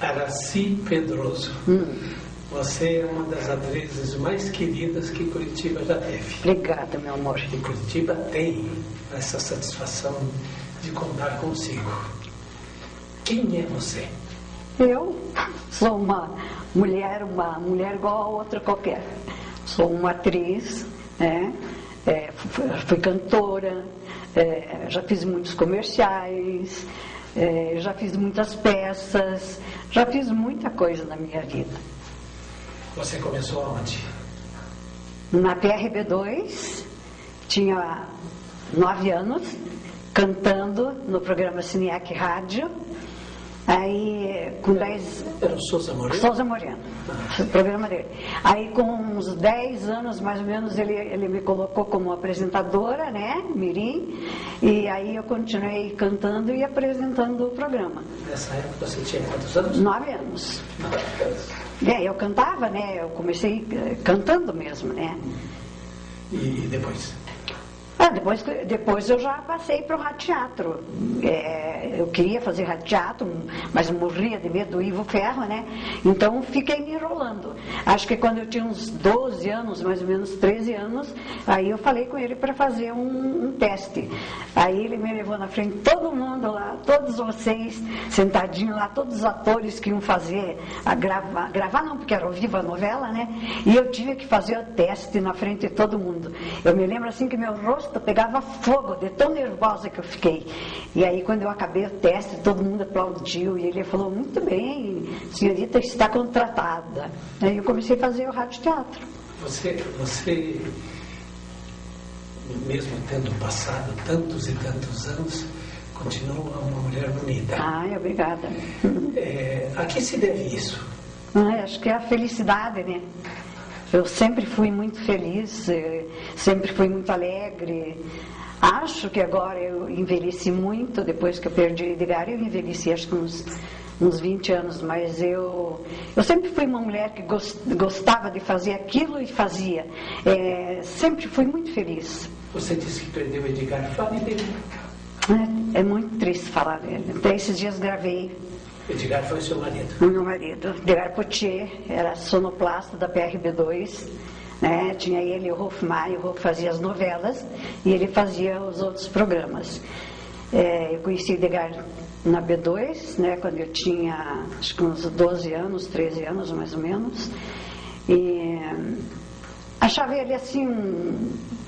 Araci Pedroso. Você é uma das atrizes mais queridas que Curitiba já teve. Obrigada, meu amor. E Curitiba tem essa satisfação de contar consigo. Quem é você? Eu sou uma mulher igual a outra qualquer. Sou uma atriz, né? Fui cantora, já fiz muitos comerciais, já fiz muitas peças, já fiz muita coisa na minha vida. Você começou aonde? Na PRB2, tinha 9 anos, cantando no programa Cineac Rádio. Aí, com 10... Era o Souza Moreno? Souza Moreno, o programa dele. Aí, com uns 10 anos, mais ou menos, ele me colocou como apresentadora, né, mirim, e aí eu continuei cantando e apresentando o programa. Nessa época você tinha quantos anos? 9 anos. Eu cantava, né, eu comecei cantando mesmo, né. E depois? Depois eu já passei para o radioteatro. Eu queria fazer radioteatro, mas morria de medo do Ivo Ferro, né? Então fiquei me enrolando. Acho que quando eu tinha uns 12 anos, mais ou menos 13 anos, aí eu falei com ele para fazer um teste. Aí ele me levou na frente, todo mundo lá, todos vocês sentadinhos lá, todos os atores que iam fazer, gravar não, porque era ao vivo a novela, né? E eu tive que fazer o teste na frente de todo mundo. Eu me lembro assim que meu rosto pegava fogo, de tão nervosa que eu fiquei. E aí, quando eu acabei o teste, todo mundo aplaudiu. E ele falou, muito bem, senhorita está contratada. Aí eu comecei a fazer o radioteatro. Você, mesmo tendo passado tantos e tantos anos, continua uma mulher bonita. Ai, obrigada. A que se deve isso? Acho que é a felicidade, né? Eu sempre fui muito feliz, sempre fui muito alegre. Acho que agora eu envelheci muito, depois que eu perdi o Edgar, eu envelheci acho que uns 20 anos, mas eu sempre fui uma mulher que gostava de fazer aquilo e fazia. Sempre fui muito feliz. Você disse que perdeu o Edgar, fale dele. É muito triste falar dele. Até esses dias gravei. Edgar foi seu marido? O meu marido, Edgar Potier, era sonoplasta da PRB2, né? Tinha ele e o Rolf Maia, o Rolf fazia as novelas e ele fazia os outros programas. Eu conheci Edgar na B2, né? Quando eu tinha acho que uns 12 anos, 13 anos mais ou menos, e achava ele assim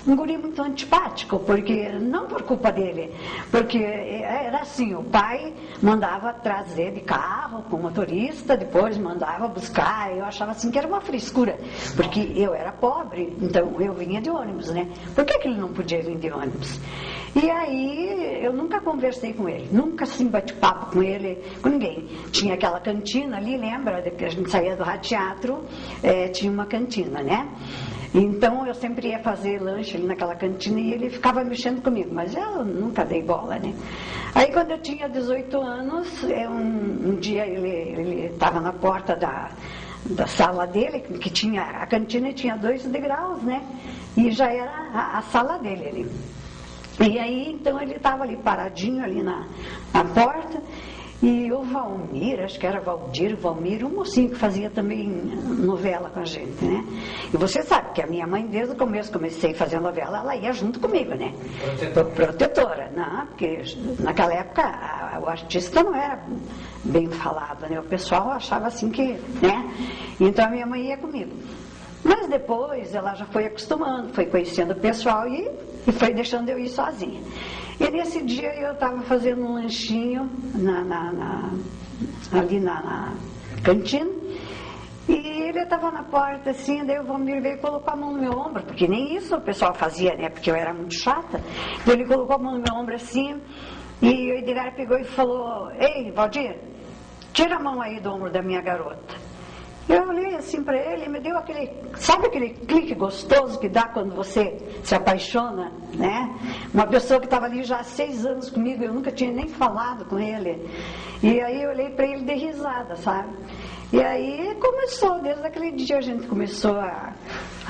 um guri muito antipático, porque não por culpa dele, porque era assim, o pai mandava trazer de carro com o motorista, depois mandava buscar, eu achava assim que era uma frescura, porque eu era pobre, então eu vinha de ônibus, né? Por que ele não podia vir de ônibus? E aí eu nunca conversei com ele, nunca assim bati papo com ele, com ninguém. Tinha aquela cantina ali, lembra que a gente saía do radioteatro, tinha uma cantina, né? Então eu sempre ia fazer lanche ali naquela cantina e ele ficava mexendo comigo, mas eu nunca dei bola, né? Aí quando eu tinha 18 anos, um dia ele estava na porta da sala dele, que tinha a cantina e tinha 2 degraus, né? E já era a sala dele ali. E aí então ele estava ali paradinho ali na porta. E o Valmir, acho que era Valmir, um mocinho que fazia também novela com a gente, né? E você sabe que a minha mãe, desde o começo, comecei a fazer novela, ela ia junto comigo, né? Protetora, não, porque naquela época o artista não era bem falado, né? O pessoal achava assim que, né? Então a minha mãe ia comigo. Mas depois ela já foi acostumando, foi conhecendo o pessoal e foi deixando eu ir sozinha. E nesse dia eu estava fazendo um lanchinho ali na cantina, e ele estava na porta assim, daí o Valmir veio e colocou a mão no meu ombro, porque nem isso o pessoal fazia, né, porque eu era muito chata. Então ele colocou a mão no meu ombro assim, e o Edgar pegou e falou, ei, Valdir, tira a mão aí do ombro da minha garota. Eu olhei assim para ele e me deu sabe aquele clique gostoso que dá quando você se apaixona, né? Uma pessoa que estava ali já há 6 anos comigo, eu nunca tinha nem falado com ele. E aí eu olhei para ele de risada, sabe? E aí começou, desde aquele dia a gente começou a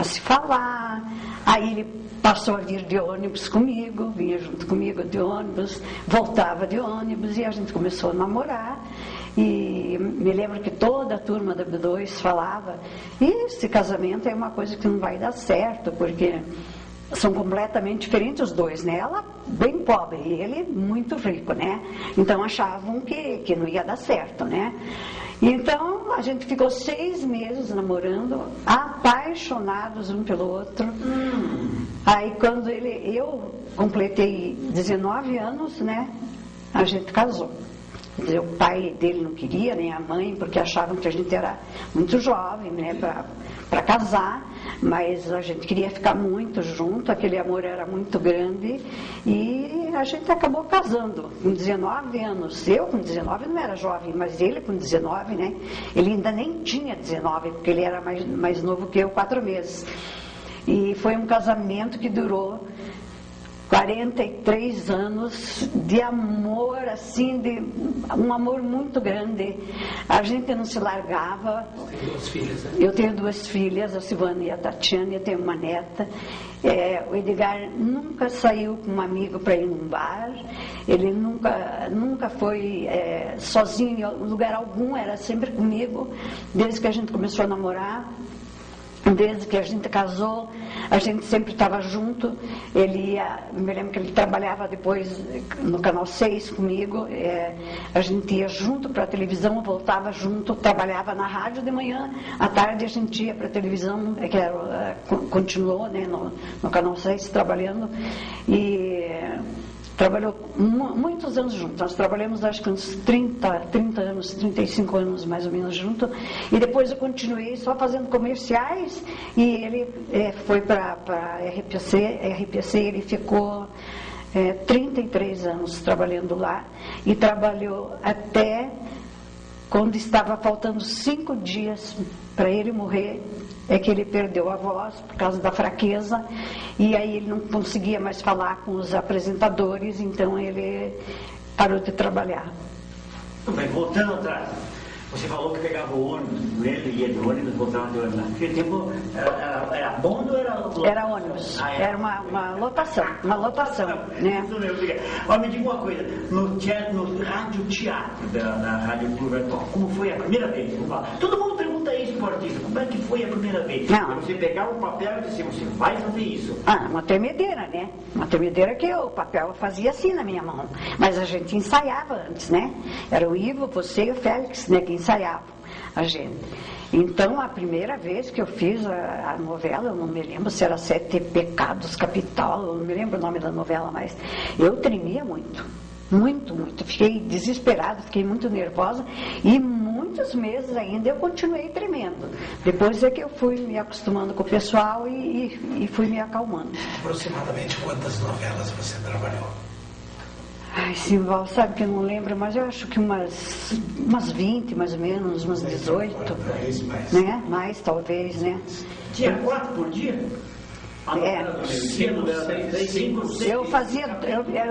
se falar. Aí ele passou a vir de ônibus comigo, vinha junto comigo de ônibus, voltava de ônibus e a gente começou a namorar. E me lembro que toda a turma da B2 falava, esse casamento é uma coisa que não vai dar certo, porque são completamente diferentes os dois, né? Ela bem pobre e ele muito rico, né? Então achavam que não ia dar certo, né? Então a gente ficou 6 meses namorando, apaixonados um pelo outro. Aí quando eu completei 19 anos, né? A gente casou. Quer dizer, o pai dele não queria, nem a mãe, porque achavam que a gente era muito jovem, né, para casar, mas a gente queria ficar muito junto, aquele amor era muito grande e a gente acabou casando com 19 anos. Eu com 19 não era jovem, mas ele com 19, né, ele ainda nem tinha 19, porque ele era mais novo que eu, 4 meses. E foi um casamento que durou 43 anos de amor, assim, de um amor muito grande. A gente não se largava. Tem 2 filhas, né? Eu tenho 2 filhas, a Silvana e a Tatiana, e eu tenho uma neta. O Edgar nunca saiu com um amigo para ir num bar, ele nunca foi sozinho em lugar algum, era sempre comigo, desde que a gente começou a namorar. Desde que a gente casou, a gente sempre estava junto. Ele me lembro que ele trabalhava depois no Canal 6 comigo. A gente ia junto para a televisão, voltava junto, trabalhava na rádio de manhã, à tarde a gente ia para a televisão, continuou, né, no Canal 6 trabalhando. E trabalhou muitos anos juntos. Nós trabalhamos acho que uns 30 anos, 35 anos mais ou menos junto. E depois eu continuei só fazendo comerciais e ele foi para a RPC, ele ficou 33 anos trabalhando lá e trabalhou até quando estava faltando 5 dias para ele morrer, é que ele perdeu a voz por causa da fraqueza e aí ele não conseguia mais falar com os apresentadores, então ele parou de trabalhar. Bem, voltando atrás, você falou que pegava o ônibus, ele ia de ônibus, voltava de ônibus. Naquele tempo era bonde ou era lotação? Era ônibus, era uma lotação, né? Mas me diga uma coisa, no rádio-teatro da Rádio Clube Atual, como foi a primeira vez? Todo mundo pergunta isso para o artista, como é que foi a primeira vez? Não. Você pegava o papel e dizia, você vai fazer isso. Uma tremedeira, né? Uma tremedeira que o papel eu fazia assim na minha mão, mas a gente ensaiava antes, né? Era o Ivo, você e o Félix, né, que ensaiavam a gente. Então, a primeira vez que eu fiz a novela, eu não me lembro se era 7 Pecados Capital, eu não me lembro o nome da novela, mas eu tremia muito. Muito. Fiquei desesperada, fiquei muito nervosa e muitos meses ainda eu continuei tremendo. Depois é que eu fui me acostumando com o pessoal e fui me acalmando. Aproximadamente quantas novelas você trabalhou? Ai, Simval, sabe que eu não lembro, mas eu acho que umas 20, mais ou menos, umas 18. Mais. Né? Mais, talvez, né? Tinha 4 por dia? Eu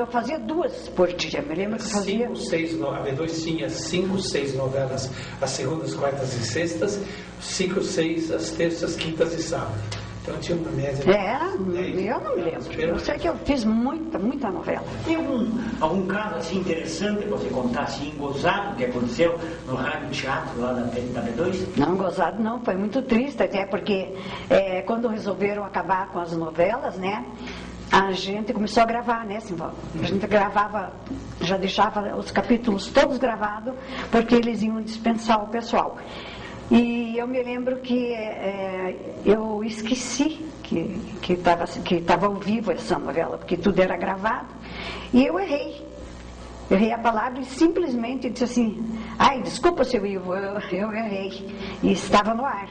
fazia 2 por dia, me lembro que fazia. 5, 6 novelas. A B2 tinha 5, 6 novelas às segundas, quartas e sextas, 5, 6 às terças, quintas e sábados. Então tinha uma média. Eu não me lembro. Eu sei que eu fiz muita novela. Tem algum caso assim interessante para você contar, assim, gozado que aconteceu no rádio teatro lá da B2? Não, gozado não, foi muito triste, até porque quando resolveram acabar com as novelas, né? A gente começou a gravar, né, Simval? A gente gravava, já deixava os capítulos todos gravados, porque eles iam dispensar o pessoal. E eu me lembro que eu esqueci que estava ao vivo essa novela, porque tudo era gravado, e eu errei. Errei a palavra e simplesmente disse assim, ai, desculpa, seu Ivo, eu errei. E estava no ar.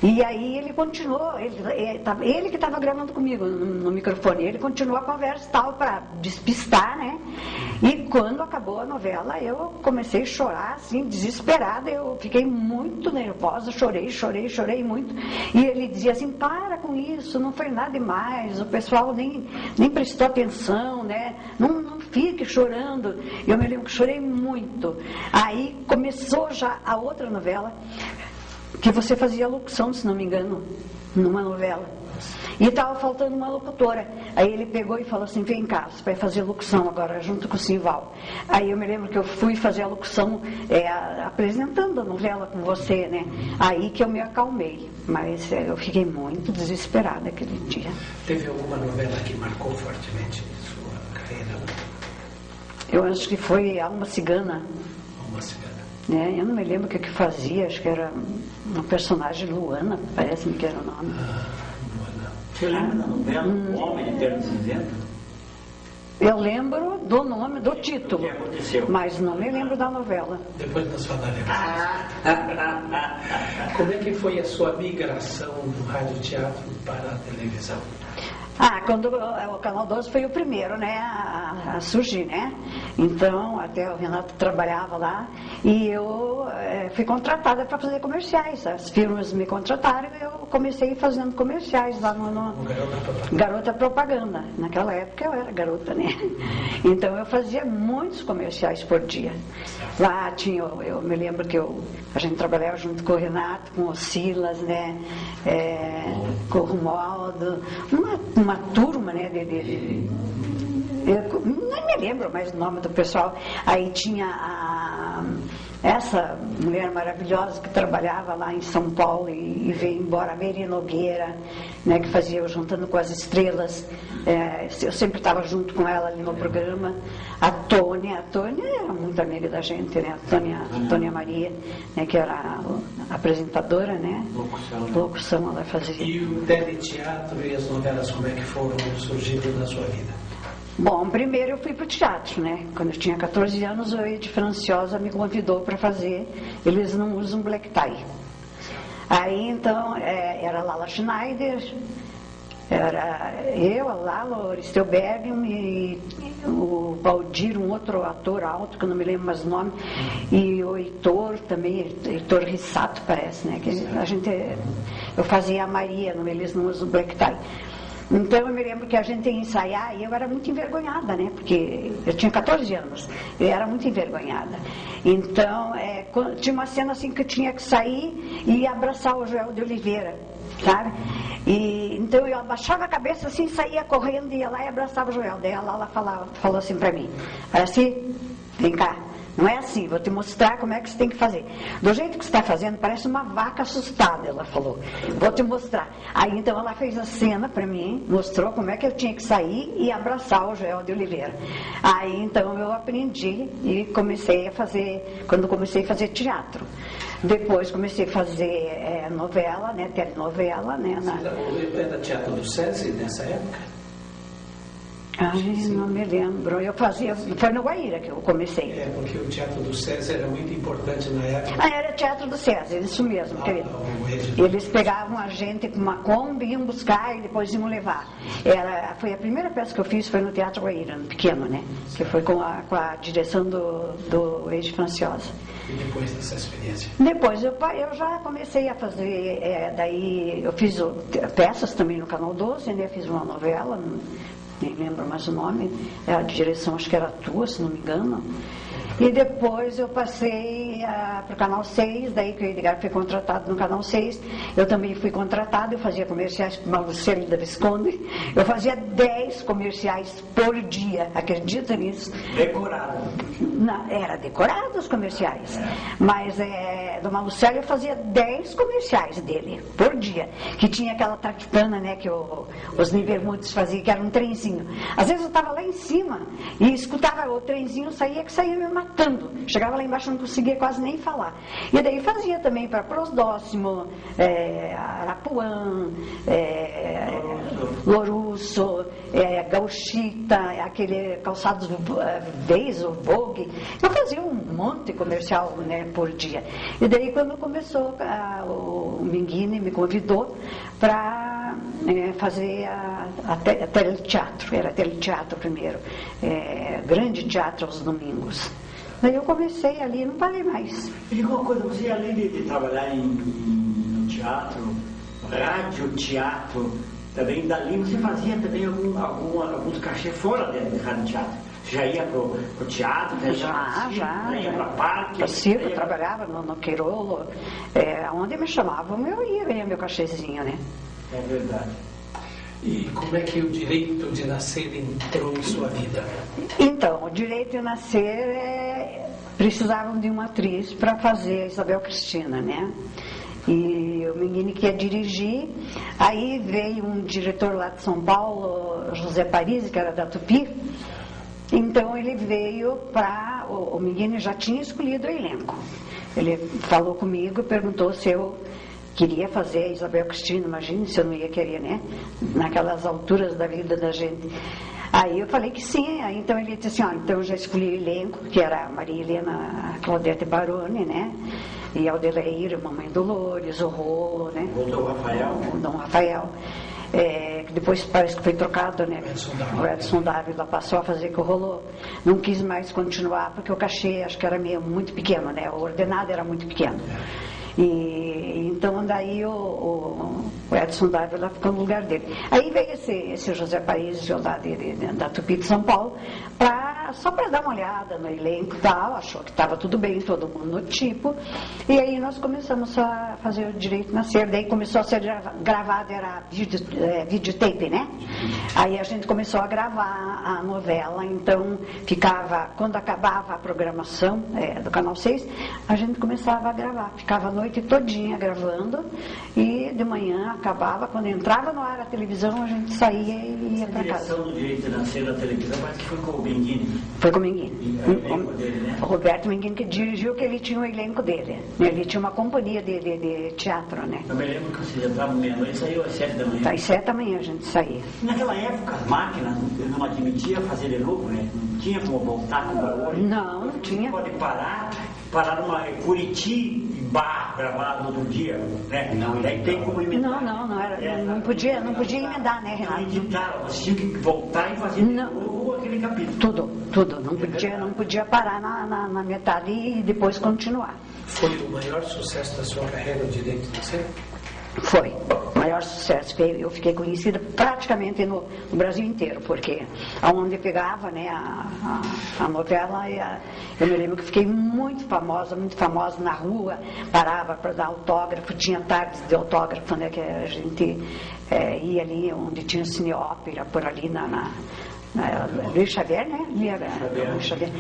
E aí ele continuou, ele que estava gravando comigo no microfone, ele continuou a conversa tal para despistar, né? E quando acabou a novela, eu comecei a chorar, assim, desesperada. Eu fiquei muito nervosa, chorei muito. E ele dizia assim, para com isso, não foi nada demais, o pessoal nem prestou atenção, né? Não fique chorando. Eu me lembro que chorei muito. Aí começou já a outra novela, que você fazia locução, se não me engano, numa novela. E estava faltando uma locutora. Aí ele pegou e falou assim, vem cá, você vai fazer locução agora, junto com o Simval. Aí eu me lembro que eu fui fazer a locução, apresentando a novela com você, né? Aí que eu me acalmei. Mas eu fiquei muito desesperada aquele dia. Teve alguma novela que marcou fortemente sua carreira? Eu acho que foi Alma Cigana. Alma Cigana. Eu não me lembro o que fazia, acho que era uma personagem Luana, parece-me que era o nome. Você lembra da novela O Homem de Terno Cinzento? Eu lembro do nome, do título, O que aconteceu? Mas não me lembro da novela. Depois nós falaremos. Como é que foi a sua migração do rádio-teatro para a televisão? Quando o Canal 12 foi o primeiro, né, a surgir, né? Então, até o Renato trabalhava lá e eu fui contratada para fazer comerciais. As firmas me contrataram e eu comecei fazendo comerciais lá no Garota Propaganda. Naquela época eu era garota, né? Então eu fazia muitos comerciais por dia. Lá tinha, eu me lembro que a gente trabalhava junto com o Renato, com o Silas, né? Com o Romualdo, uma turma, né? Eu nem me lembro mais o nome do pessoal. Aí tinha essa mulher maravilhosa que trabalhava lá em São Paulo e veio embora, a Mary Nogueira, né, que fazia o Juntando com as Estrelas. Eu sempre estava junto com ela ali no programa. A Tônia era muito amiga da gente, né? A Tônia Maria, né, que era a apresentadora, né? Locução ela fazia. E o teleteatro e as novelas, como é que foram surgindo na sua vida? Bom, primeiro eu fui para o teatro, né? Quando eu tinha 14 anos, o Ed Franciosa me convidou para fazer Eles Não Usam Black Tie. Aí, então, era Lala Schneider, era eu, a Lala, o Oristeu Bergman e o Valdir, um outro ator alto, que eu não me lembro mais o nome, e o Heitor também, Heitor Rissato, parece, né? Que eu fazia a Maria no Eles Não Usam Black Tie. Então eu me lembro que a gente ia ensaiar e eu era muito envergonhada, né? Porque eu tinha 14 anos, eu era muito envergonhada. Então, tinha uma cena assim que eu tinha que sair e abraçar o Joel de Oliveira, sabe? Então eu abaixava a cabeça assim, saía correndo, ia lá e abraçava o Joel. Daí ela falou assim pra mim, assim, vem cá. Não é assim, vou te mostrar como é que você tem que fazer. Do jeito que você está fazendo, parece uma vaca assustada, ela falou. Vou te mostrar. Aí então ela fez a cena para mim, mostrou como é que eu tinha que sair e abraçar o Joel de Oliveira. Aí então eu aprendi e comecei a fazer, quando comecei a fazer teatro. Depois comecei a fazer novela, né, telenovela, né. Você era teatro do SESI nessa época? Não me lembro. Eu fazia. Foi no Guaíra que eu comecei. Porque o Teatro do César era muito importante na época. Era Teatro do César, isso mesmo, querido. Eles pegavam a gente com uma Kombi, iam buscar e depois iam levar. Foi a primeira peça que eu fiz, foi no Teatro Guaíra, no pequeno, né? Que foi com a direção do Ed Franciosa. E depois dessa experiência? Depois eu já comecei a fazer, daí eu fiz peças também no Canal 12, né? Fiz uma novela, nem lembro mais o nome, a direção acho que era tua, se não me engano. E depois eu passei para o Canal 6, daí que o Edgar foi contratado no Canal 6. Eu também fui contratado, eu fazia comerciais para o Marcelo da Visconde. Eu fazia 10 comerciais por dia, acredita nisso? Decorado. Não, era decorado os comerciais. Mas do Malucelli eu fazia 10 comerciais dele, por dia. Que tinha aquela tactana, né, que os Nivermutes faziam, que era um trenzinho. Às vezes eu estava lá em cima e escutava o trenzinho, saía me matando. Chegava lá embaixo, não conseguia quase nem falar. E daí fazia também para Prosdóximo, Arapuã, Louruço, Gauchita, aquele calçados Vez ou Vogue. Eu fazia um monte de comercial, né, por dia. E daí quando começou, o Minghini me convidou para fazer a teleteatro, era teleteatro primeiro, grande teatro aos domingos. Daí eu comecei ali e não parei mais. Me diga uma coisa, você além de trabalhar no teatro, radioteatro, também dali você fazia também alguns cachês fora do radioteatro? Você já ia pro teatro? Já. Ia para parque? Para circo, eu trabalhava no Queirolo, onde me chamavam eu ia ganhar meu cachezinho, né? É verdade. E como é que o direito de nascer entrou em sua vida? Então, o direito de nascer precisavam de uma atriz para fazer a Isabel Cristina, né? E o menino que ia dirigir, aí veio um diretor lá de São Paulo, José Parisi, que era da Tupi. Então ele veio para... O menino já tinha escolhido o elenco. Ele falou comigo, perguntou se eu queria fazer a Isabel Cristina. Imagine se eu não ia querer, né? Naquelas alturas da vida da gente. Aí eu falei que sim. Aí então ele disse assim, então eu já escolhi o elenco, que era a Maria Helena, a Claudete Baroni, né? E a Aldeleir, a Mamãe Dolores, o Rolo, né? O Dom Rafael. O Dom Rafael. Que depois parece que foi trocado, né? O Edson Dávila passou a fazer que o Rolo não quis mais continuar, porque o cachê acho que era muito pequeno, né? O ordenado era muito pequeno. E então daí o Edson Dávila ficou no lugar dele. Aí veio esse José País lá da Tupi de São Paulo só para dar uma olhada no elenco e tal, achou que estava tudo bem, todo mundo no tipo, e aí nós começamos a fazer o Direito Nascer. Daí começou a ser gravado, era videotape, né? Aí a gente começou a gravar a novela, então ficava, quando acabava a programação do Canal 6, a gente começava a gravar, ficava a noite todinha gravando, e de manhã acabava, quando entrava no ar a televisão, a gente saía e ia para casa. A direção do Direito Nascer da televisão parece que foi com o Benguini. Foi com o Menguini. Né? O Roberto Menguini que dirigiu, que ele tinha o elenco dele. Ele tinha uma companhia de teatro, né? Eu me lembro que você entrava meia-noite e saiu às 7 da manhã. Às 7 da manhã a gente saía. Naquela época, as máquinas não admitiam fazer de novo, né? Não tinha como voltar como hoje. Não tinha. Você pode parar numa Curiti e gravar no outro dia, né? Não tem como emendar. Não podia emendar, né, Renato? Você tinha que voltar e fazer de novo aquele capítulo. Tudo. Não podia parar na metade e depois continuar. Foi o maior sucesso da sua carreira, o Direito de Nascer? Foi o maior sucesso. Eu fiquei conhecida praticamente no Brasil inteiro, porque aonde pegava, né, a novela, eu me lembro que fiquei muito famosa na rua, parava para dar autógrafo, tinha tardes de autógrafo, né, que a gente ia ali onde tinha o Cine Ópera, por ali Luiz Xavier, né? Luiz Xavier.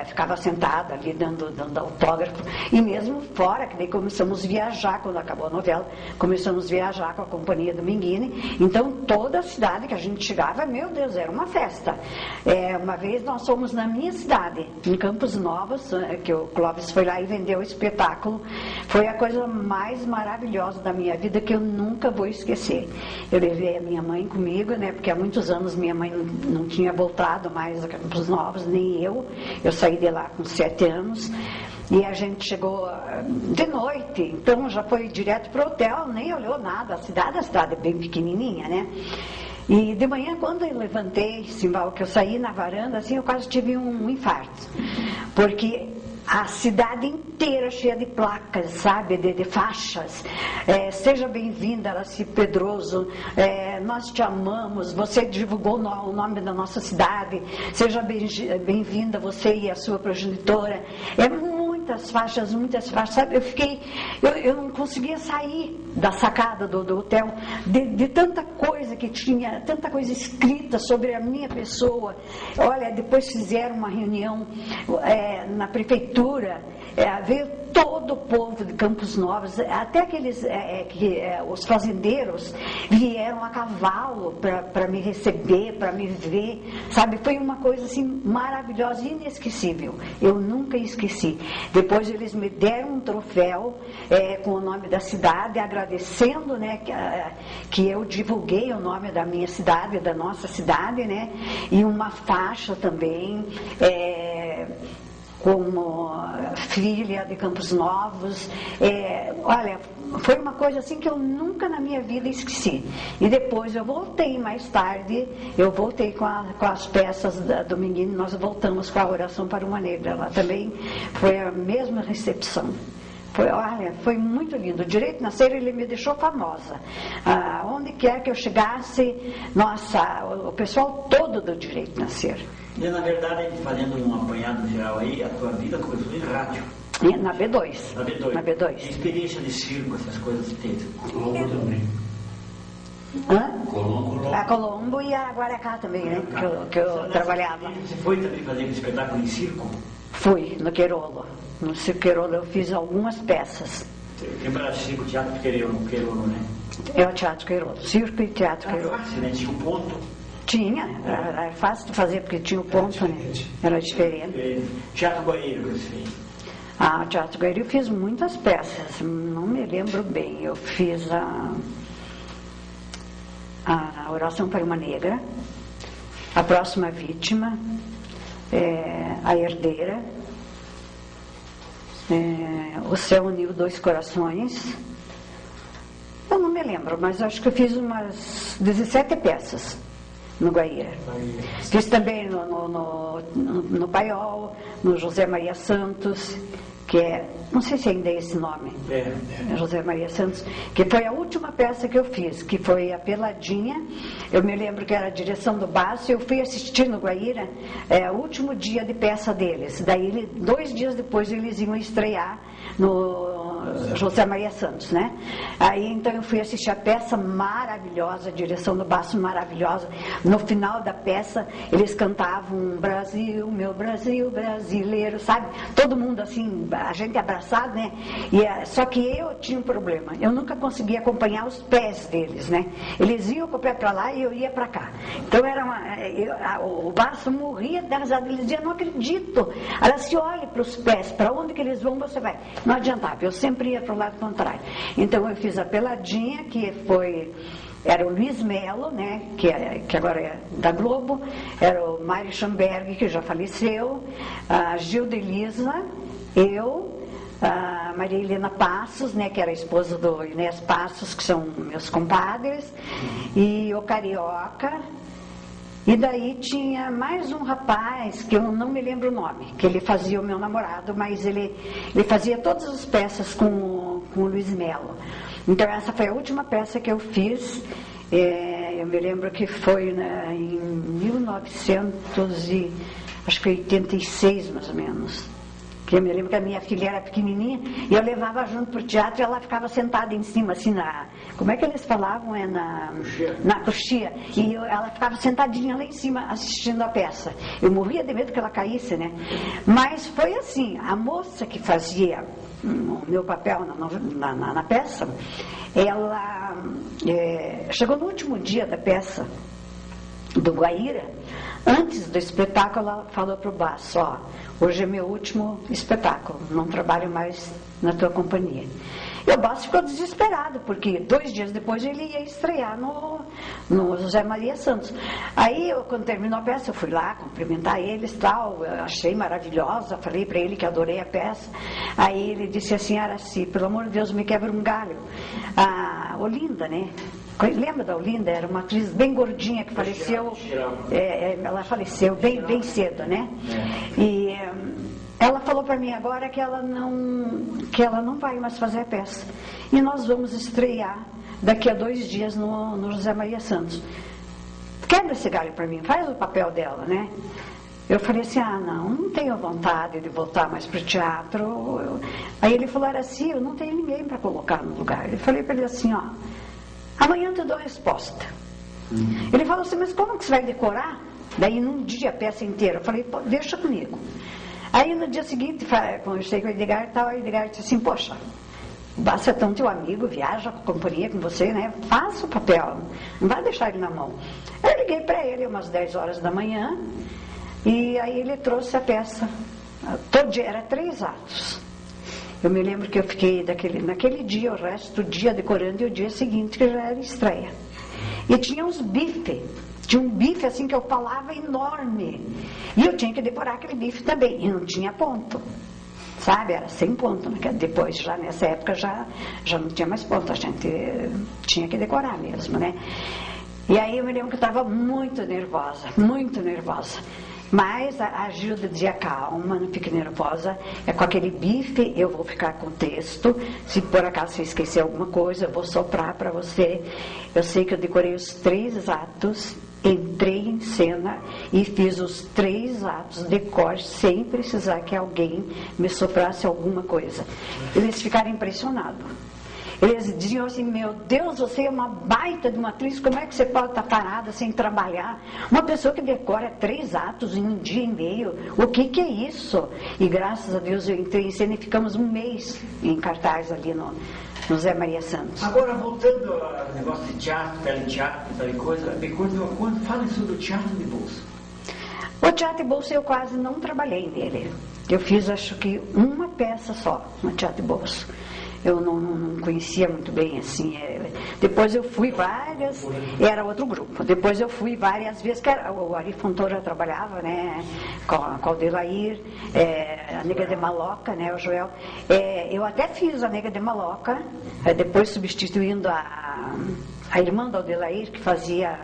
Ficava sentada ali dando autógrafo. E mesmo fora, que daí começamos a viajar, quando acabou a novela, começamos a viajar com a companhia do Menguini. Então toda a cidade que a gente chegava, meu Deus, era uma festa. Uma vez nós fomos na minha cidade, em Campos Novos, que o Clóvis foi lá e vendeu o espetáculo. Foi a coisa mais maravilhosa da minha vida, que eu nunca vou esquecer. Eu levei a minha mãe comigo, né? Porque há muitos anos minha mãe não tinha voltado mais a Campos Novos, nem eu. Eu saí de lá com 7 anos. E a gente chegou de noite, então já foi direto para o hotel, nem olhou nada. A cidade é bem pequenininha, né? E de manhã, quando eu levantei, Simval, que eu saí na varanda, assim, eu quase tive um infarto. Porque a cidade inteira cheia de placas, sabe, de faixas. Seja bem-vinda, Araci Pedroso, nós te amamos, você divulgou o nome da nossa cidade, seja bem-vinda você e a sua progenitora. Muitas faixas, sabe? Eu não conseguia sair da sacada do hotel, de tanta coisa que tinha, tanta coisa escrita sobre a minha pessoa. Olha, depois fizeram uma reunião na prefeitura, veio todo o povo de Campos Novos, até aqueles os fazendeiros vieram a cavalo para me receber, para me ver, sabe? Foi uma coisa assim maravilhosa, inesquecível. Eu nunca esqueci. Depois eles me deram um troféu com o nome da cidade, agradecendo, né, que eu divulguei o nome da minha cidade, da nossa cidade, né? E uma faixa também. como filha de Campos Novos. Olha, foi uma coisa assim que eu nunca na minha vida esqueci. E depois eu voltei mais tarde, eu voltei com as peças da Dominguinho, nós voltamos com a Oração para uma Negra. Lá também foi a mesma recepção. Foi muito lindo. O Direito Nascer, ele me deixou famosa. Onde quer que eu chegasse, nossa, o pessoal todo do Direito Nascer. E na verdade, fazendo um apanhado geral aí, a tua vida começou em rádio. Na B2. Na B2. Experiência de circo, essas coisas que teve. Colombo também. Colombo. A Colombo e a Guaracá também, né? Que eu trabalhava. Você foi também fazer aquele espetáculo em circo? Fui, no Queirolo. No Circo Queirolo eu fiz algumas peças. Lembra circo, teatro Queirolo, né? É o Teatro Queirolo. Circo e Teatro Queirolo. Fácil, né? Tinha um ponto. Tinha, era fácil de fazer porque tinha o ponto, né? Era diferente. Teatro Guaíro que você fez. O Teatro Guaíro eu fiz muitas peças, não me lembro bem. Eu fiz a Oração para uma Negra, A Próxima Vítima, A Herdeira, O Céu Uniu Dois Corações. Eu não me lembro, mas acho que eu fiz umas 17 peças no Guaíra. Fiz também no Paiol, no José Maria Santos, que não sei se ainda é esse nome, José Maria Santos, que foi a última peça que eu fiz, que foi a Peladinha. Eu me lembro que era a direção do Baço, eu fui assistir no Guaíra, o último dia de peça deles. Daí, 2 dias depois, eles iam estrear no José Maria Santos, né? Aí, então, eu fui assistir a peça maravilhosa, a direção do Baço maravilhosa. No final da peça, eles cantavam Brasil, meu Brasil brasileiro, sabe? Todo mundo assim, a gente abraçado, né? Só que eu tinha um problema, eu nunca conseguia acompanhar os pés deles, né? Eles iam com o pé para lá e eu ia para cá. Então, o Baço morria da risada, eles diziam, não acredito. Ela se olha para os pés, para onde que eles vão, você vai. Não adiantava, eu sempre ia para o lado contrário. Então eu fiz a Peladinha, era o Luiz Melo, né, que agora é da Globo, era o Mário Schamberg, que já faleceu, a Gilda Elisa, eu, a Maria Helena Passos, né, que era a esposa do Inés Passos, que são meus compadres, e o Carioca. E daí tinha mais um rapaz, que eu não me lembro o nome, que ele fazia o meu namorado, mas ele fazia todas as peças com o Luiz Melo. Então essa foi a última peça que eu fiz, eu me lembro que foi em 1986, mais ou menos. Eu me lembro que a minha filha era pequenininha e eu levava junto para o teatro e ela ficava sentada em cima, assim, como é que eles falavam? Na coxia. E ela ficava sentadinha lá em cima assistindo a peça. Eu morria de medo que ela caísse, né? Mas foi assim, a moça que fazia o meu papel na peça, ela chegou no último dia da peça do Guaíra. Antes do espetáculo, ela falou para o Baço, hoje é meu último espetáculo, não trabalho mais na tua companhia. E o Baço ficou desesperado, porque 2 dias depois ele ia estrear no José Maria Santos. Aí, quando terminou a peça, eu fui lá cumprimentar eles, tal, eu achei maravilhosa, falei para ele que adorei a peça. Aí ele disse assim, Araci, pelo amor de Deus, me quebra um galho. A Olinda, né? Lembra da Olinda? Era uma atriz bem gordinha que faleceu. Ela faleceu bem cedo, né? E ela falou para mim agora que ela não vai mais fazer a peça. E nós vamos estrear daqui a 2 dias no José Maria Santos. Quebra esse galho para mim, faz o papel dela, né? Eu falei assim, não tenho vontade de voltar mais para o teatro. Aí ele falou, assim, eu não tenho ninguém para colocar no lugar. Eu falei para ele assim, amanhã eu te dou a resposta. Ele falou assim, mas como que você vai decorar? Daí num dia a peça inteira. Eu falei, deixa comigo. Aí no dia seguinte, conversei com o Edgar e tal, o Edgar disse assim, poxa, o Baço é tão teu amigo, viaja com a companhia com você, né? Faça o papel, não vai deixar ele na mão. Eu liguei para ele umas 10 horas da manhã e aí ele trouxe a peça. Todo dia, era 3 atos. Eu me lembro que eu fiquei naquele dia, o resto do dia decorando, e o dia seguinte que já era estreia. E tinha uns bifes, Tinha um bife assim que eu falava enorme. E eu tinha que decorar aquele bife também. E não tinha ponto. Sabe? Era sem ponto. Depois, já nessa época, já não tinha mais ponto. A gente tinha que decorar mesmo, né? E aí eu me lembro que eu estava muito nervosa. Mas a Gilda dizia, calma, não fique nervosa, é com aquele bife, eu vou ficar com o texto, se por acaso você esquecer alguma coisa, eu vou soprar para você. Eu sei que eu decorei os 3 atos, entrei em cena e fiz os 3 atos de corte sem precisar que alguém me soprasse alguma coisa. Eles ficaram impressionados. Eles diziam assim, meu Deus, você é uma baita de uma atriz, como é que você pode estar parada sem trabalhar? Uma pessoa que decora 3 atos em um dia e meio, o que é isso? E graças a Deus eu entrei em cena e ficamos um mês em cartaz ali no Zé Maria Santos. Agora, voltando ao negócio de teatro, teleteatro, tal coisa, fala sobre o teatro de bolso. O teatro de bolso eu quase não trabalhei nele. Eu fiz, acho que, uma peça só no teatro de bolso. Eu não conhecia muito bem, assim. Depois eu fui várias, era outro grupo. Depois eu fui várias vezes, que o Ari Fontoura trabalhava, né, com o Adelair, a Nega de Maloca, né, o Joel. Eu até fiz a Nega de Maloca, depois substituindo a irmã do Adelair, que fazia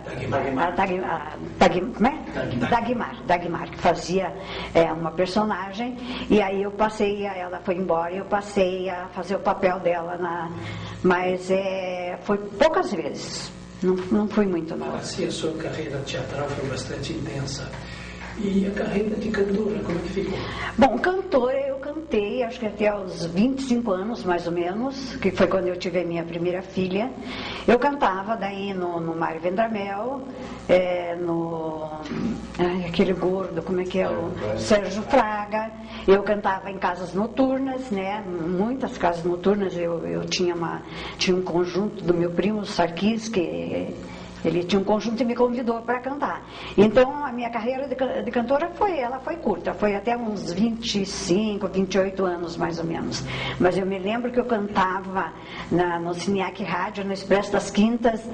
Dagmar, que fazia uma personagem, e aí ela foi embora e eu passei a fazer o papel dela, mas foi poucas vezes, não fui muito não. Assim, a sua carreira teatral foi bastante intensa. E a carreira de cantora, como é que ficou? Bom, cantora eu cantei, acho que até aos 25 anos, mais ou menos, que foi quando eu tive a minha primeira filha. Eu cantava daí no Mário Vendramel, aquele gordo, como é que é? O Sérgio Fraga. Eu cantava em casas noturnas, né? Muitas casas noturnas. Eu tinha um conjunto do meu primo Sarkis, que ele tinha um conjunto e me convidou para cantar. Então, a minha carreira de cantora foi curta, foi até uns 25, 28 anos, mais ou menos. Mas eu me lembro que eu cantava no Cineac Rádio, no Expresso das Quintas,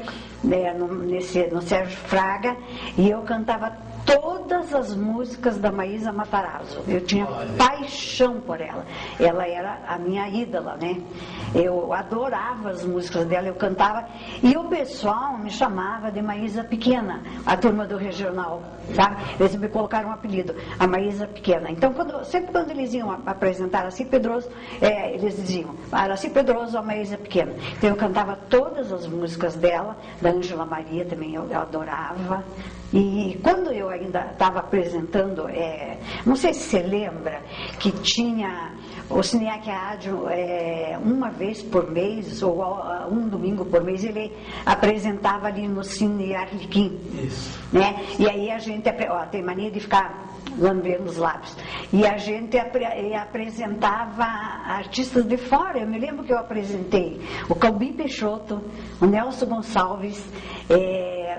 no Sérgio Fraga, e eu cantava todas as músicas da Maísa Matarazzo. Eu tinha paixão por ela. Ela era a minha ídola, né? Eu adorava as músicas dela, eu cantava. E o pessoal me chamava de Maísa Pequena, a turma do regional, sabe? Eles me colocaram um apelido, a Maísa Pequena. Então, sempre quando eles iam apresentar a Aracy Pedroso, eles diziam, Aracy Pedroso, a Maísa Pequena. Então, eu cantava todas as músicas dela, da Ângela Maria também eu adorava. E quando eu ainda estava apresentando, não sei se você lembra, que tinha o Cineac Rádio uma vez por mês, ou um domingo por mês, ele apresentava ali no Cine Arlequim. Isso. Né? E aí a gente tem mania de ficar lambendo os lábios. E a gente apresentava artistas de fora. Eu me lembro que eu apresentei o Calbi Peixoto, o Nelson Gonçalves,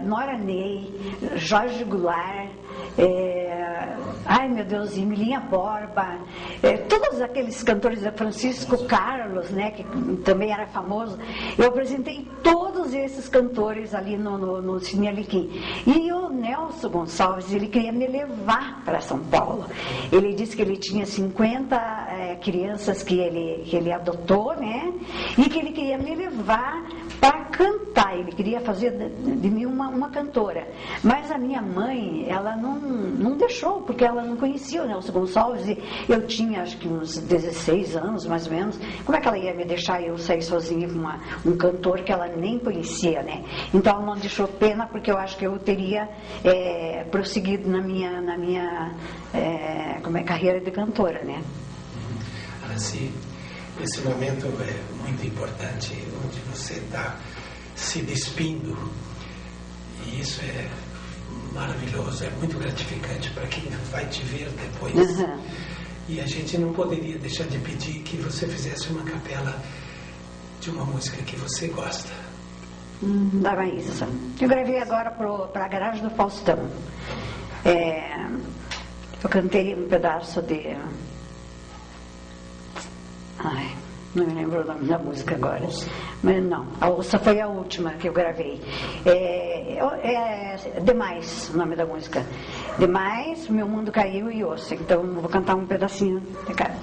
Nora Ney, Jorge Goulart, ai meu Deus, Emilinha Borba, todos aqueles cantores, Francisco Carlos, né, que também era famoso. Eu apresentei todos esses cantores ali no Cine Arlequim. E o Nelson Gonçalves, ele queria me levar para São Paulo. Ele disse que ele tinha 50 crianças que ele adotou, né, e que ele queria me levar para cantar. Ele queria fazer de mim uma cantora. Mas a minha mãe, ela não deixou, porque ela não conhecia o Nelson Gonçalves, e eu tinha acho que uns 16 anos, mais ou menos. Como é que ela ia me deixar eu sair sozinha com um cantor que ela nem conhecia, né? Então ela não deixou pena, porque eu acho que eu teria prosseguido na minha carreira de cantora, né? Assim, esse momento é muito importante, onde você está se despindo, e isso é maravilhoso, é muito gratificante para quem vai te ver depois. Uhum. E a gente não poderia deixar de pedir que você fizesse uma capela de uma música que você gosta. Da Maísa. Eu gravei agora para a Garagem do Faustão. Eu cantei um pedaço de... Não me lembro o nome da música agora. Mas não, a Ouça foi a última que eu gravei. É Demais, o nome da música. Demais, Meu Mundo Caiu e Ouça. Então eu vou cantar um pedacinho de cada.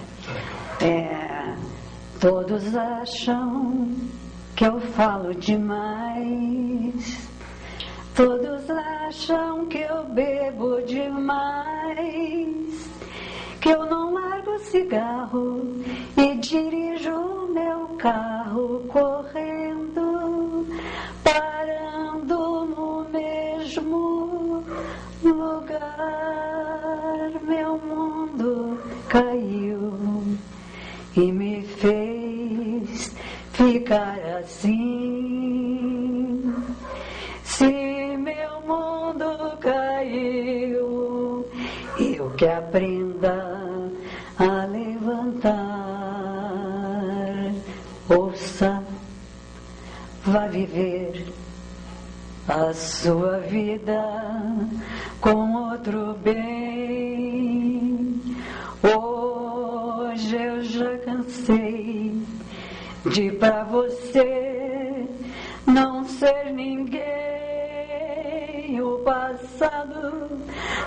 Todos acham que eu falo demais. Todos acham que eu bebo demais, que eu não largo cigarro e dirijo o meu carro correndo, parando no mesmo lugar. Meu mundo caiu e me fez ficar assim. Se meu mundo caiu, eu que aprenda a levantar. Ouça, vá viver a sua vida com outro bem. Hoje eu já cansei de pra você não ser ninguém. O passado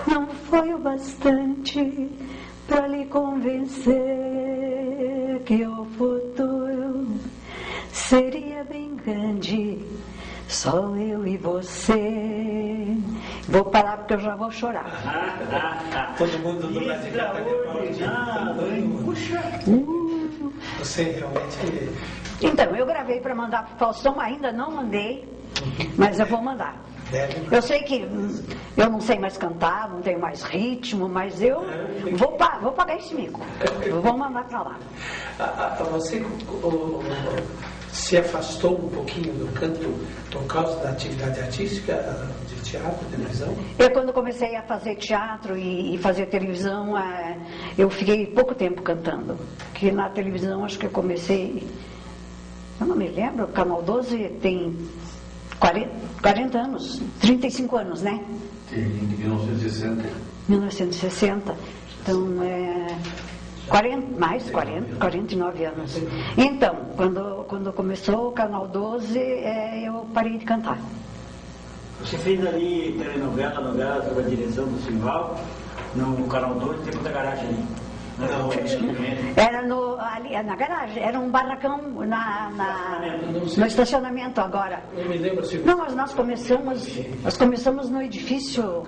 não foi o bastante para lhe convencer que o futuro seria bem grande, só eu e você. Vou parar porque eu já vou chorar. Todo mundo do lado de cá está aplaudindo. Puxa! Você realmente... Então, eu gravei para mandar para o Faustão, ainda não mandei, mas eu vou mandar. Eu sei que eu não sei mais cantar, não tenho mais ritmo, mas eu vou pagar esse mico. Eu vou mandar para lá. Você se afastou um pouquinho do canto por causa da atividade artística, de teatro, televisão? Eu, quando comecei a fazer teatro e fazer televisão, eu fiquei pouco tempo cantando. Porque na televisão, acho que eu comecei... Eu não me lembro, o Canal 12 tem 40 anos, 35 anos, né? Sim, de 1960. 1960. Então, 49 anos. Então, quando começou o Canal 12, eu parei de cantar. Você fez ali novela sob a direção do Silval, no Canal 12, Tempo da Garagem ali. Não, Era ali na garagem, era um barracão no estacionamento agora. Eu me lembro se... Não, mas nós começamos no edifício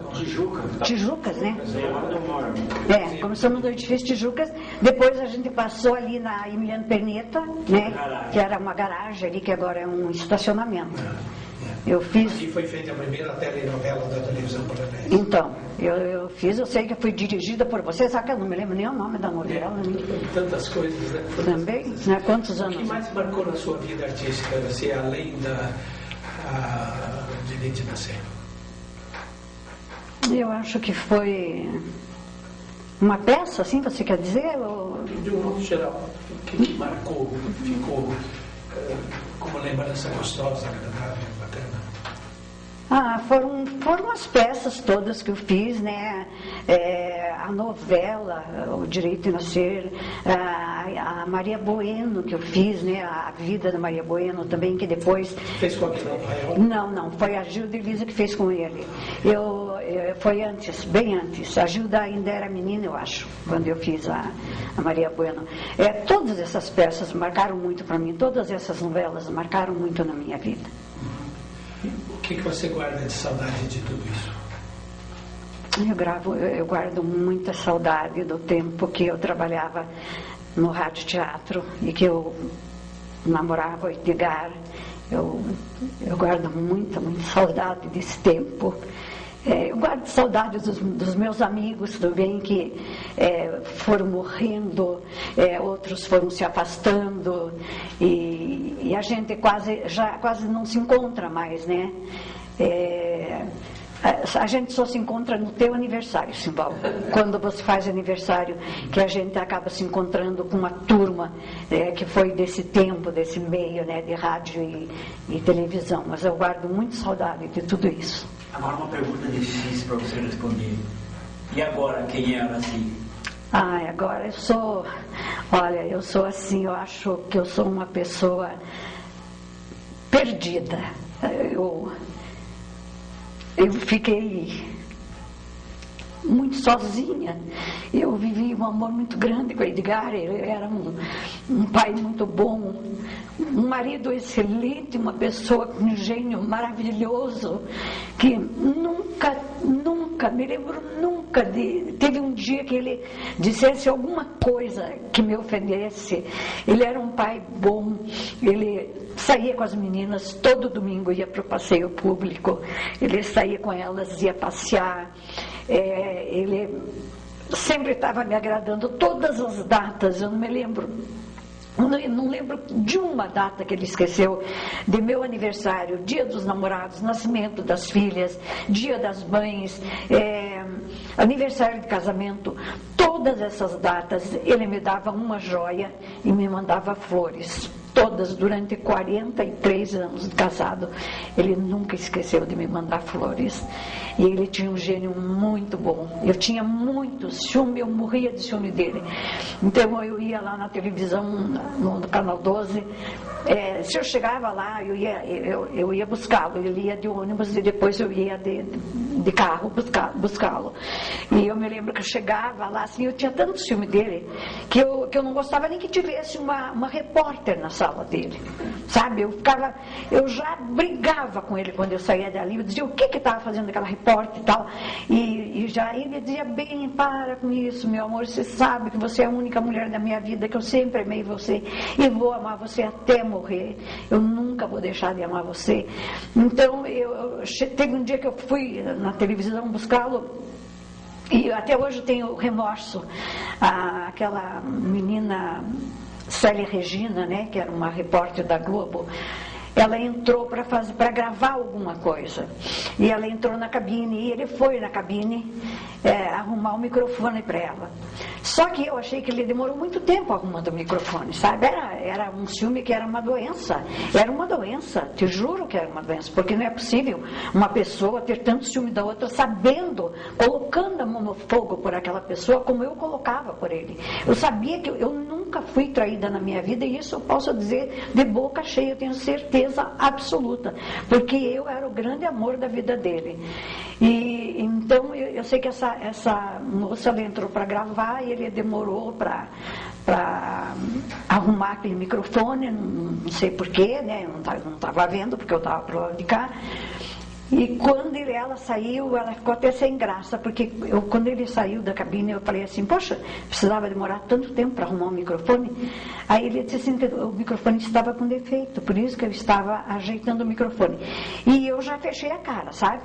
Tijucas, né? Começamos no edifício Tijucas, depois a gente passou ali na Emiliano Perneta, né? Que era uma garagem ali, que agora é um estacionamento. Eu fiz... Aqui foi feita a primeira telenovela da televisão brasileira. Então, eu fiz, eu sei que foi dirigida por você, só que eu não me lembro nem o nome da novela. Tantas coisas, né? Também, né? Quantos anos? O que mais marcou na sua vida artística, assim, além de Leite Nascer? Eu acho que foi uma peça, assim, você quer dizer? De um modo geral, o que marcou, ficou como lembrança gostosa, agradável, bacana? Foram as peças todas que eu fiz, né? A novela, O Direito de Nascer, a Maria Bueno que eu fiz, né? A vida da Maria Bueno também, que depois... Fez com aquele Rael? Não, foi a Gilda Elisa que fez com ele. Foi antes, bem antes. A Gilda ainda era menina, eu acho, quando eu fiz a Maria Bueno. Todas essas peças marcaram muito para mim, todas essas novelas marcaram muito na minha vida. O que você guarda de saudade de tudo isso? Eu guardo muita saudade do tempo que eu trabalhava no rádio teatro e que eu namorava o Edgar. Eu guardo muita saudade desse tempo. Eu guardo saudade dos meus amigos também, que foram morrendo, outros foram se afastando, e a gente quase não se encontra mais, né? A gente só se encontra no teu aniversário, Simbal. Quando você faz aniversário, que a gente acaba se encontrando com uma turma que foi desse tempo, desse meio, né, de rádio e televisão. Mas eu guardo muito saudade de tudo isso. Agora uma pergunta difícil para você responder. E agora, quem é a Araci? Agora eu sou Olha, eu sou assim, eu acho que eu sou uma pessoa perdida. Eu fiquei muito sozinha. Eu vivi um amor muito grande com o Edgar. Ele era um pai muito bom, um marido excelente, uma pessoa com um gênio maravilhoso, que nunca, me lembro nunca teve um dia que ele dissesse alguma coisa que me ofendesse. Ele era um pai bom, ele saía com as meninas todo domingo, ia para o passeio público, ele saía com elas, ia passear. Ele sempre estava me agradando, todas as datas, eu não me lembro. Não lembro de uma data que ele esqueceu, de meu aniversário, dia dos namorados, nascimento das filhas, dia das mães, aniversário de casamento. Todas essas datas ele me dava uma joia e me mandava flores. Todas, durante 43 anos de casado, ele nunca esqueceu de me mandar flores. E ele tinha um gênio muito bom. Eu tinha muito ciúme, eu morria de ciúme dele. Então eu ia lá na televisão, no Canal 12, se eu chegava lá, eu ia buscá-lo. Ele ia de ônibus e depois eu ia de carro buscá-lo. E eu me lembro que eu chegava lá, assim, eu tinha tanto ciúme dele, que eu não gostava nem que tivesse uma repórter na sala dele, sabe? Eu já brigava com ele quando eu saía dali. Eu dizia o que estava fazendo aquela repórter e tal, e já ele dizia: bem, para com isso, meu amor, você sabe que você é a única mulher da minha vida, que eu sempre amei você e vou amar você até morrer, eu nunca vou deixar de amar você. Então teve um dia que eu fui na televisão buscá-lo, e até hoje eu tenho remorso. Aquela menina Célia Regina, né, que era uma repórter da Globo, ela entrou para gravar alguma coisa, e ela entrou na cabine, e ele foi na cabine arrumar o microfone para ela. Só que eu achei que ele demorou muito tempo arrumando o microfone, sabe? Era um ciúme que era uma doença, te juro que era uma doença, porque não é possível uma pessoa ter tanto ciúme da outra, sabendo, colocando a mão no fogo por aquela pessoa, como eu colocava por ele. Eu sabia que eu nunca fui traída na minha vida, e isso eu posso dizer de boca cheia, eu tenho certeza absoluta, porque eu era o grande amor da vida dele. E então eu sei que essa moça, ela entrou para gravar e ele demorou para arrumar aquele microfone, não sei porquê, né? Eu não estava vendo, porque eu estava para o lado de cá. E quando ela saiu, ela ficou até sem graça, porque quando ele saiu da cabine, eu falei assim: poxa, precisava demorar tanto tempo para arrumar o microfone. Aí ele disse assim: o microfone estava com defeito, por isso que eu estava ajeitando o microfone. E eu já fechei a cara, sabe?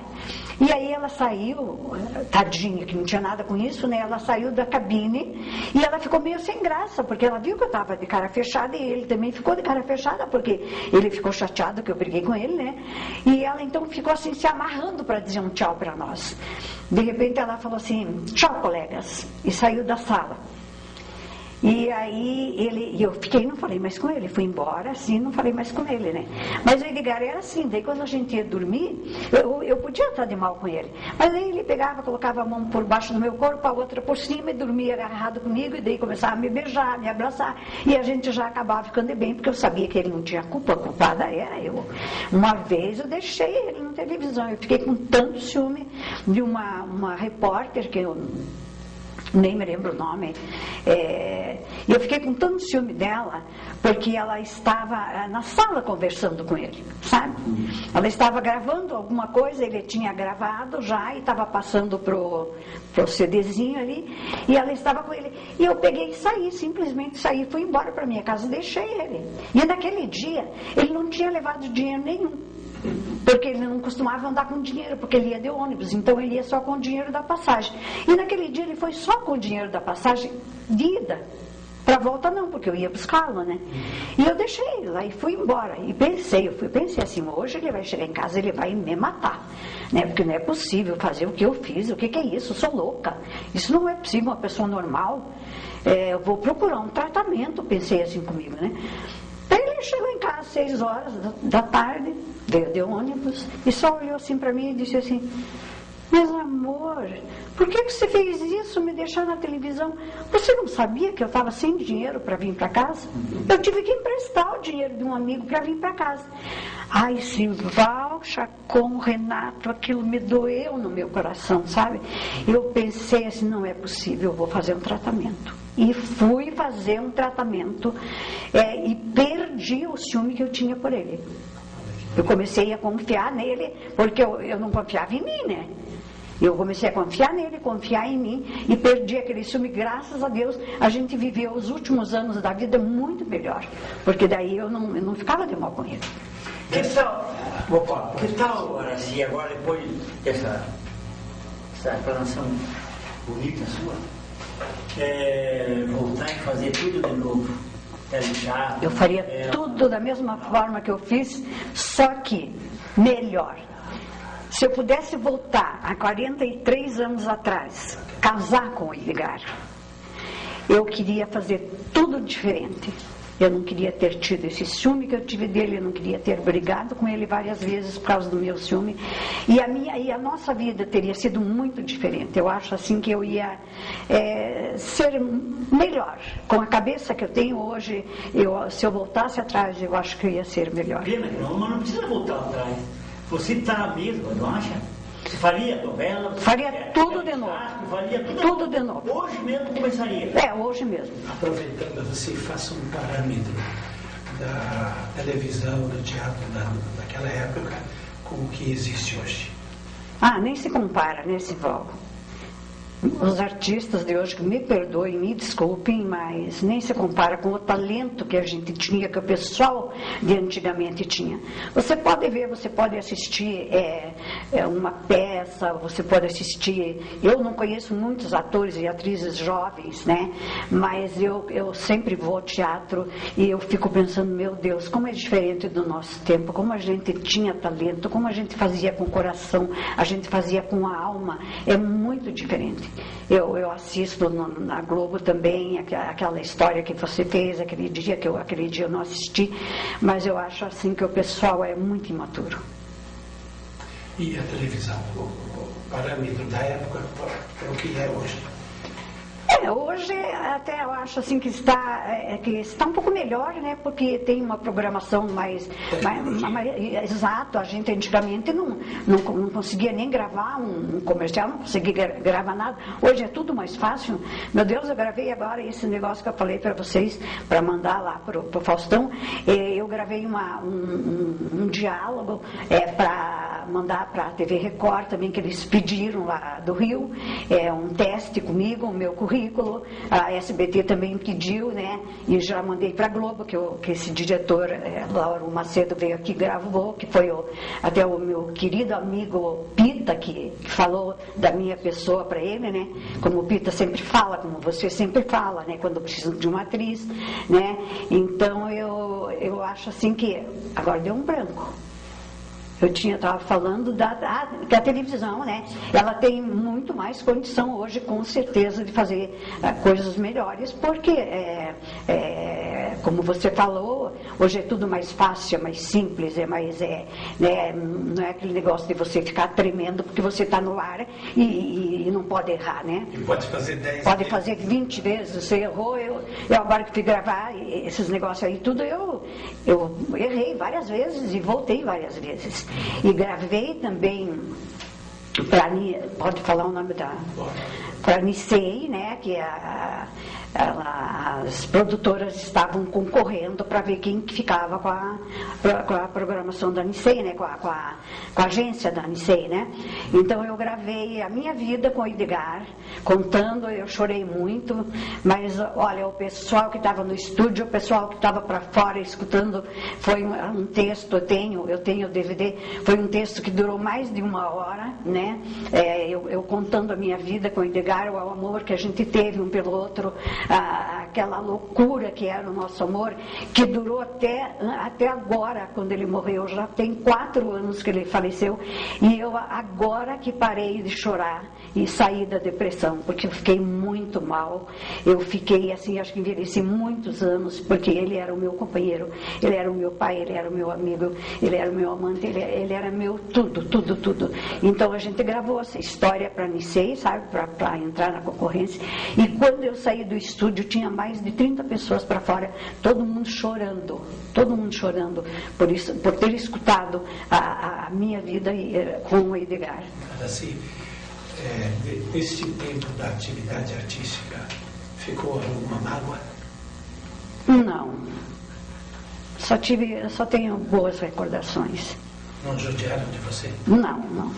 E aí ela saiu, tadinha, que não tinha nada com isso, né? Ela saiu da cabine e ela ficou meio sem graça, porque ela viu que eu estava de cara fechada, e ele também ficou de cara fechada, porque ele ficou chateado que eu briguei com ele, né? E ela então ficou assim, se amarrando para dizer um tchau para nós. De repente ela falou assim: tchau, colegas, e saiu da sala. E aí eu fiquei, não falei mais com ele, fui embora, assim, não falei mais com ele, né? Mas o Edgar era assim, daí quando a gente ia dormir, eu podia estar de mal com ele, mas aí ele pegava, colocava a mão por baixo do meu corpo, a outra por cima, e dormia agarrado comigo, e daí começava a me beijar, me abraçar, e a gente já acabava ficando bem, porque eu sabia que ele não tinha culpa, a culpada era eu. Uma vez eu deixei ele na televisão, eu fiquei com tanto ciúme de uma repórter, que eu nem me lembro o nome, e eu fiquei com tanto ciúme dela, porque ela estava na sala conversando com ele, sabe? Ela estava gravando alguma coisa, ele tinha gravado já, e estava passando pro CDzinho ali, e ela estava com ele, e eu peguei e saí, simplesmente saí, fui embora para minha casa, deixei ele. E naquele dia, ele não tinha levado dinheiro nenhum, porque ele não costumava andar com dinheiro, porque ele ia de ônibus, então ele ia só com o dinheiro da passagem. E naquele dia ele foi só com o dinheiro da passagem de ida. Para volta não, porque eu ia buscá-lo, né? E eu deixei ele lá e fui embora. E pensei assim: hoje ele vai chegar em casa, ele vai me matar, né? Porque não é possível fazer o que eu fiz. O que é isso? Eu sou louca. Isso não é possível, uma pessoa normal. Eu vou procurar um tratamento, pensei assim comigo, né? Daí ele chegou em casa às 6 horas da tarde, veio de ônibus, e só olhou assim para mim e disse assim: Mas amor, por que você fez isso, me deixar na televisão? Você não sabia que eu estava sem dinheiro para vir para casa? Eu tive que emprestar o dinheiro de um amigo para vir para casa. Ai, Simval, Chacon, Renato, aquilo me doeu no meu coração, sabe? Eu pensei assim, não é possível, eu vou fazer um tratamento. E fui fazer um tratamento e perdi o ciúme que eu tinha por ele. Eu comecei a confiar nele, porque eu não confiava em mim, né? Eu comecei a confiar nele, confiar em mim, e perdi aquele ciúme. Graças a Deus, a gente viveu os últimos anos da vida muito melhor, porque daí eu não ficava de mal com ele. Que tal, Araci, agora depois dessa explanação bonita sua, voltar e fazer tudo de novo? Eu faria tudo da mesma forma que eu fiz, só que melhor. Se eu pudesse voltar a 43 anos atrás, casar com o Edgar, eu queria fazer tudo diferente. Eu não queria ter tido esse ciúme que eu tive dele, eu não queria ter brigado com ele várias vezes por causa do meu ciúme. E a nossa vida teria sido muito diferente. Eu acho assim que eu ia ser melhor. Com a cabeça que eu tenho hoje, se eu voltasse atrás, eu acho que eu ia ser melhor. Pena, não precisa voltar atrás. Você está a mesma, não acha? Você faria novela? Faria tudo de novo. Faria tudo de novo. Hoje mesmo começaria? Hoje mesmo. Aproveitando, você faça um parâmetro da televisão, do teatro daquela época com o que existe hoje. Nem se compara, né, Simval? Os artistas de hoje, que me perdoem, me desculpem, mas nem se compara com o talento que a gente tinha, que o pessoal de antigamente tinha. Você pode ver, você pode assistir uma peça, você pode assistir... Eu não conheço muitos atores e atrizes jovens, né? Mas eu sempre vou ao teatro e eu fico pensando, meu Deus, como é diferente do nosso tempo, como a gente tinha talento, como a gente fazia com o coração, a gente fazia com a alma, é muito diferente. Eu assisto na Globo também aquela história que você fez aquele dia eu não assisti, mas eu acho assim que o pessoal é muito imaturo. E a televisão, o parâmetro da época para o que é hoje? Hoje até eu acho assim que está um pouco melhor, né? Porque tem uma programação mais exato. A gente antigamente não conseguia nem gravar um comercial, não conseguia gravar nada. Hoje é tudo mais fácil. Meu Deus, eu gravei agora esse negócio que eu falei para vocês, para mandar lá pro Faustão. Eu gravei um diálogo para mandar para a TV Record também, que eles pediram lá do Rio, um teste comigo, o meu currículo. A SBT também pediu, né? E já mandei para a Globo, que esse diretor, Lauro Macedo, veio aqui e gravou, que foi até o meu querido amigo Pita, que falou da minha pessoa para ele, né? Como o Pita sempre fala, como você sempre fala, né? Quando precisa de uma atriz, né? Então eu acho assim que agora deu um branco. Eu estava falando da televisão, né? Ela tem muito mais condição hoje, com certeza, de fazer coisas melhores, porque, como você falou, hoje é tudo mais fácil, é mais simples, não é aquele negócio de você ficar tremendo porque você está no ar e não pode errar, né? E pode fazer 10 Pode fazer 20 vezes, você errou, eu agora que fui gravar esses negócios aí, tudo eu errei várias vezes e voltei várias vezes. E gravei também pode falar o nome para a Nicei, né, que as produtoras estavam concorrendo para ver quem que ficava com a programação da Nicei, né, com a agência da Nicei, né? Então eu gravei a minha vida com o Edgar, contando, eu chorei muito, mas olha, o pessoal que estava no estúdio, o pessoal que estava para fora escutando, foi um texto, eu tenho o DVD, foi um texto que durou mais de 1 hora, né? Eu contando a minha vida com o Edgar, o amor que a gente teve um pelo outro, aquela loucura que era o nosso amor, que durou até agora, quando ele morreu. Já tem 4 anos que ele faleceu, e eu agora que parei de chorar e saí da depressão, porque eu fiquei muito mal. Eu fiquei assim, acho que envelheci muitos anos, porque ele era o meu companheiro, ele era o meu pai, ele era o meu amigo, ele era o meu amante, ele era meu tudo. Então a gente gravou essa história para Nicei, sabe, para entrar na concorrência, e quando eu saí do estúdio tinha mais de 30 pessoas para fora, todo mundo chorando por isso, por ter escutado a minha vida com o Edgar. Assim, nesse tempo da atividade artística, ficou alguma mágoa? Não. Só tenho boas recordações. Não judiaram de você? Não.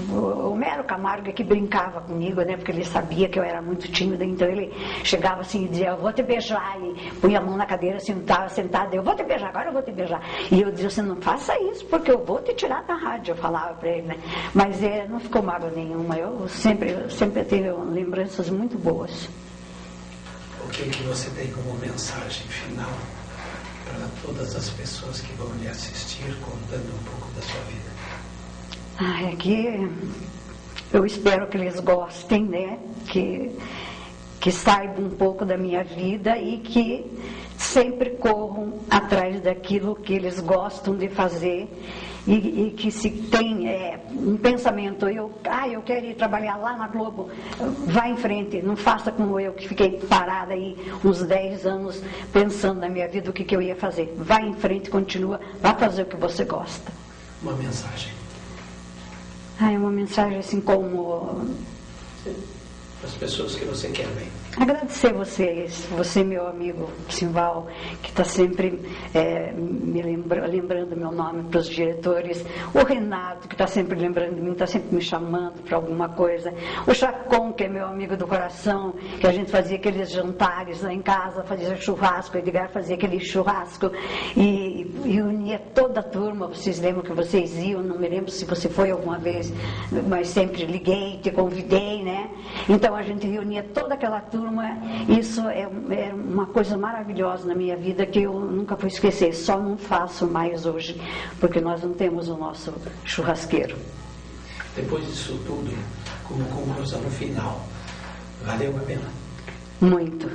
O Mero Camargo é que brincava comigo, né? Porque ele sabia que eu era muito tímida, então ele chegava assim e dizia, eu vou te beijar, e punha a mão na cadeira, assim, estava sentada, eu vou te beijar, agora eu vou te beijar. E eu dizia assim, não faça isso, porque eu vou te tirar da rádio, eu falava para ele, né? Mas não ficou mágoa nenhuma, eu sempre tive lembranças muito boas. O que você tem como mensagem final para todas as pessoas que vão lhe assistir, contando um pouco da sua vida? É que eu espero que eles gostem, né? Que saibam um pouco da minha vida e que sempre corram atrás daquilo que eles gostam de fazer e que se tem um pensamento, eu quero ir trabalhar lá na Globo, vá em frente, não faça como eu que fiquei parada aí uns 10 anos pensando na minha vida o que eu ia fazer. Vá em frente, continua, vá fazer o que você gosta. Uma mensagem. Uma mensagem assim como... As pessoas que você quer bem. Agradecer você meu amigo Simval, que está sempre me lembrando meu nome para os diretores, o Renato, que está sempre lembrando de mim, está sempre me chamando para alguma coisa, o Chacon, que é meu amigo do coração, que a gente fazia aqueles jantares lá em casa, fazia churrasco, o Edgar fazia aquele churrasco e unia toda a turma. Vocês lembram que vocês iam, não me lembro se você foi alguma vez, mas sempre liguei, te convidei, né? Então a gente reunia toda aquela turma. Isso é uma coisa maravilhosa na minha vida que eu nunca vou esquecer. Só não faço mais hoje, porque nós não temos o nosso churrasqueiro. Depois disso tudo, como conclusão final, valeu a pena? Muito.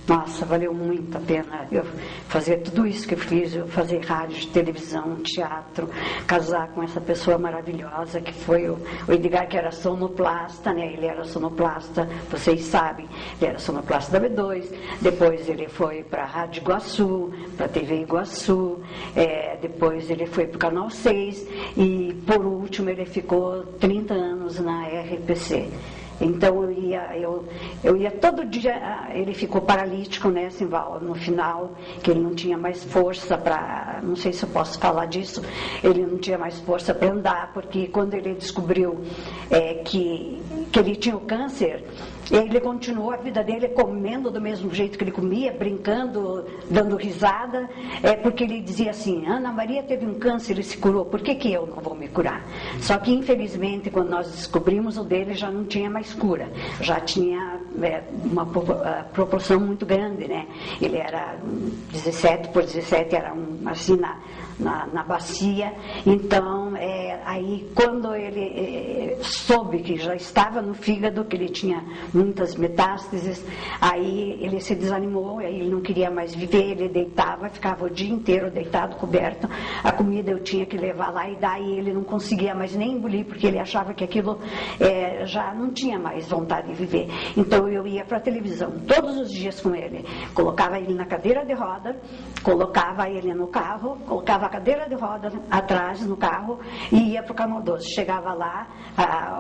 Nossa, valeu muito a pena eu fazer tudo isso que eu fiz, eu fazer rádio, televisão, teatro, casar com essa pessoa maravilhosa que foi o Edgar, que era sonoplasta, né? Ele era sonoplasta, vocês sabem, ele era sonoplasta da B2, depois ele foi para a Rádio Iguaçu, para a TV Iguaçu, depois ele foi para o Canal 6 e por último ele ficou 30 anos na RPC. Então eu ia todo dia, ele ficou paralítico, né, Simval, no final, que ele não tinha mais força para, não sei se eu posso falar disso, ele não tinha mais força para andar, porque quando ele descobriu que ele tinha o câncer, ele continuou a vida dele comendo do mesmo jeito que ele comia, brincando, dando risada, porque ele dizia assim, Ana Maria teve um câncer e se curou, por que eu não vou me curar? Só que infelizmente quando nós descobrimos, o dele já não tinha mais cura, já tinha uma proporção muito grande, né? Ele era 17 por 17, era assim na bacia. Então aí quando ele soube que já estava no fígado, que ele tinha muitas metástases, aí ele se desanimou, aí ele não queria mais viver, ele deitava, ficava o dia inteiro deitado, coberto, a comida eu tinha que levar lá, e daí ele não conseguia mais nem engolir, porque ele achava que aquilo já não tinha mais vontade de viver. Então eu ia para a televisão todos os dias com ele, colocava ele na cadeira de roda, colocava ele no carro, colocava a cadeira de roda atrás no carro e ia para o Canal 12. Chegava lá,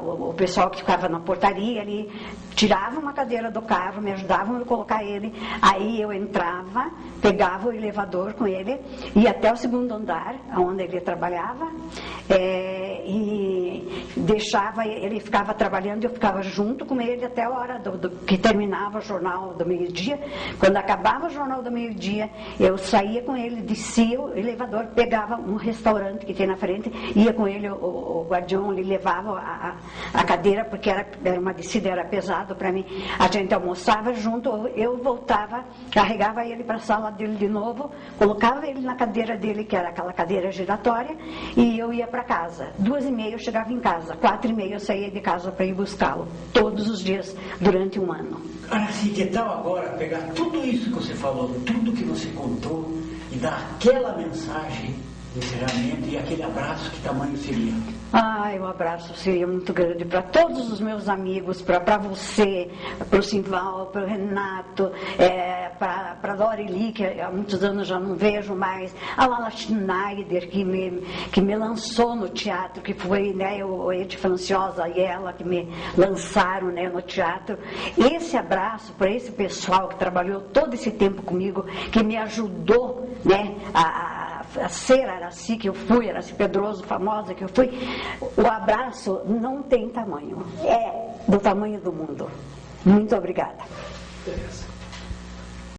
o pessoal que ficava na portaria ali tirava uma cadeira do carro, me ajudavam a colocar ele, aí eu entrava, pegava o elevador com ele, ia até o segundo andar, onde ele trabalhava, e deixava, ele ficava trabalhando e eu ficava junto com ele até a hora que terminava o jornal do meio-dia. Quando acabava o jornal do meio-dia, eu saía com ele, descia o elevador, pegava um restaurante que tem na frente, ia com ele, o guardião lhe levava a cadeira, porque era uma descida, era pesado para mim. A gente almoçava junto, eu voltava, carregava ele para a sala dele de novo, colocava ele na cadeira dele, que era aquela cadeira giratória, e eu ia para casa. 2h30 eu chegava em casa, 4h30 eu saía de casa para ir buscá-lo, todos os dias, durante um ano. Araci, que tal agora pegar tudo isso que você falou, tudo que você contou, e dar aquela mensagem de encerramento e aquele abraço, que tamanho seria? Ai, o abraço seria muito grande para todos os meus amigos, para você, para o Simval, para o Renato, para a Doreli, que há muitos anos já não vejo mais, a Lala Schneider, que me lançou no teatro, que foi, né, o Ed Franciosa e ela que me lançaram, né, no teatro. Esse abraço para esse pessoal que trabalhou todo esse tempo comigo, que me ajudou, né, a ser Araci que eu fui, Araci Pedroso, famosa que eu fui. O abraço não tem tamanho, é do tamanho do mundo. Muito obrigada. Beleza.